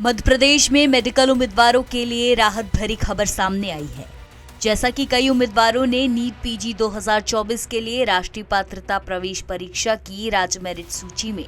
मध्य प्रदेश में मेडिकल उम्मीदवारों के लिए राहत भरी खबर सामने आई है। जैसा कि कई उम्मीदवारों ने नीट पीजी 2024 के लिए राष्ट्रीय पात्रता प्रवेश परीक्षा की राज्य मेरिट सूची में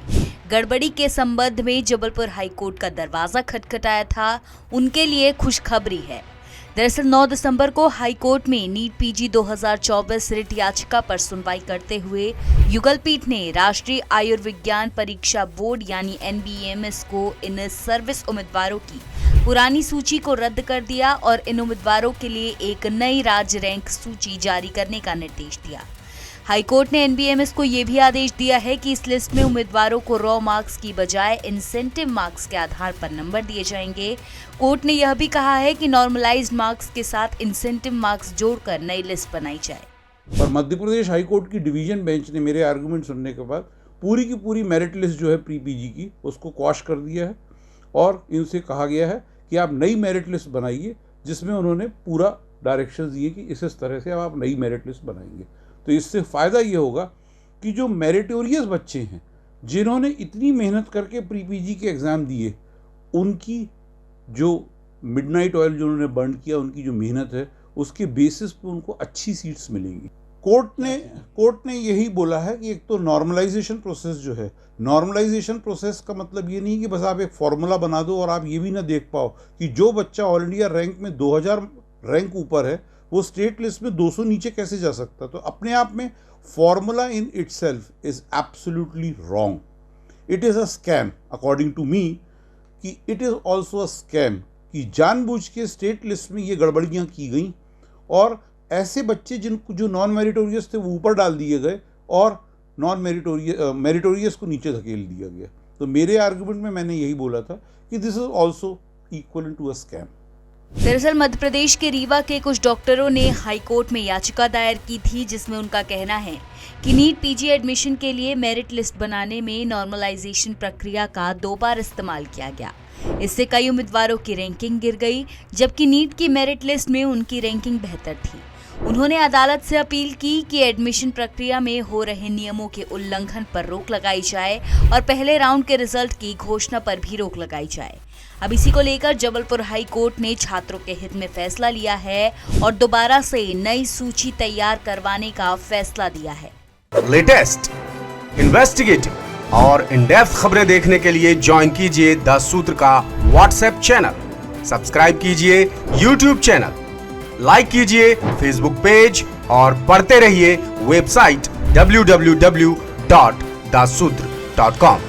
गड़बड़ी के संबंध में जबलपुर हाईकोर्ट का दरवाजा खटखटाया था, उनके लिए खुशखबरी है। दरअसल 9 दिसंबर को हाईकोर्ट में नीट पीजी 2024 रिट याचिका पर सुनवाई करते हुए युगल पीठ ने राष्ट्रीय आयुर्विज्ञान परीक्षा बोर्ड यानी NBMS को इन सर्विस उम्मीदवारों की पुरानी सूची को रद्द कर दिया और इन उम्मीदवारों के लिए एक नई राज्य रैंक सूची जारी करने का निर्देश दिया। हाईकोर्ट ने NBMS को ये भी आदेश दिया है कि इस लिस्ट में उम्मीदवारों को रॉ मार्क्स की बजाय इंसेंटिव मार्क्स के आधार पर नंबर दिए जाएंगे। कोर्ट ने यह भी कहा है कि नॉर्मलाइज्ड मार्क्स के साथ इंसेंटिव मार्क्स जोड़कर नई लिस्ट बनाई जाए। और मध्य प्रदेश हाईकोर्ट की डिवीजन बेंच ने मेरे आर्गुमेंट सुनने के बाद पूरी की पूरी मेरिट लिस्ट जो है प्री पीजी की उसको क्वाश कर दिया है और इनसे कहा गया है कि आप नई मेरिट लिस्ट बनाइए, जिसमें उन्होंने पूरा डायरेक्शन दिए कि इस तरह से अब आप नई मेरिट लिस्ट बनाएंगे। तो इससे फ़ायदा ये होगा कि जो मेरिटोरियस बच्चे हैं जिन्होंने इतनी मेहनत करके प्री पीजी के एग्ज़ाम दिए, उनकी जो मिडनाइट ऑयल जो उन्होंने बर्न किया, उनकी जो मेहनत है उसके बेसिस पे उनको अच्छी सीट्स मिलेंगी। कोर्ट ने यही बोला है कि एक तो नॉर्मलाइजेशन प्रोसेस जो है, नॉर्मलाइजेशन प्रोसेस का मतलब ये नहीं कि बस आप एक फॉर्मूला बना दो और आप ये भी ना देख पाओ कि जो बच्चा ऑल इंडिया रैंक में 2000 रैंक ऊपर है वो स्टेट लिस्ट में 200 नीचे कैसे जा सकता। तो अपने आप में formula in itself is absolutely wrong. It is a scam according to me, कि it is also a scam कि जानबूझ के स्टेट लिस्ट में ये गड़बड़ियाँ की गई और ऐसे बच्चे जिनको जो नॉन मेरिटोरियस थे वो ऊपर डाल दिए गए और नॉन मेरिटोरियस को नीचे धकेल दिया गया। तो मेरे आर्गुमेंट में मैंने यही बोला था कि this is also equal to a scam. दरअसल मध्य प्रदेश के रीवा के कुछ डॉक्टरों ने हाईकोर्ट में याचिका दायर की थी, जिसमें उनका कहना है कि नीट पीजी एडमिशन के लिए मेरिट लिस्ट बनाने में नॉर्मलाइजेशन प्रक्रिया का 2 बार इस्तेमाल किया गया। इससे कई उम्मीदवारों की रैंकिंग गिर गई, जबकि नीट की मेरिट लिस्ट में उनकी रैंकिंग बेहतर थी। उन्होंने अदालत से अपील की कि एडमिशन प्रक्रिया में हो रहे नियमों के उल्लंघन पर रोक लगाई जाए और पहले राउंड के रिजल्ट की घोषणा पर भी रोक लगाई जाए। अब इसी को लेकर जबलपुर हाई कोर्ट ने छात्रों के हित में फैसला लिया है और दोबारा से नई सूची तैयार करवाने का फैसला दिया है। लेटेस्ट, इन्वेस्टिगेटिव और इन डेप्थ खबरें देखने के लिए ज्वाइन कीजिए द सूत्र का व्हाट्सएप चैनल, सब्सक्राइब कीजिए यूट्यूब चैनल, लाइक कीजिए फेसबुक पेज और पढ़ते रहिए वेबसाइट www.dasudr.com।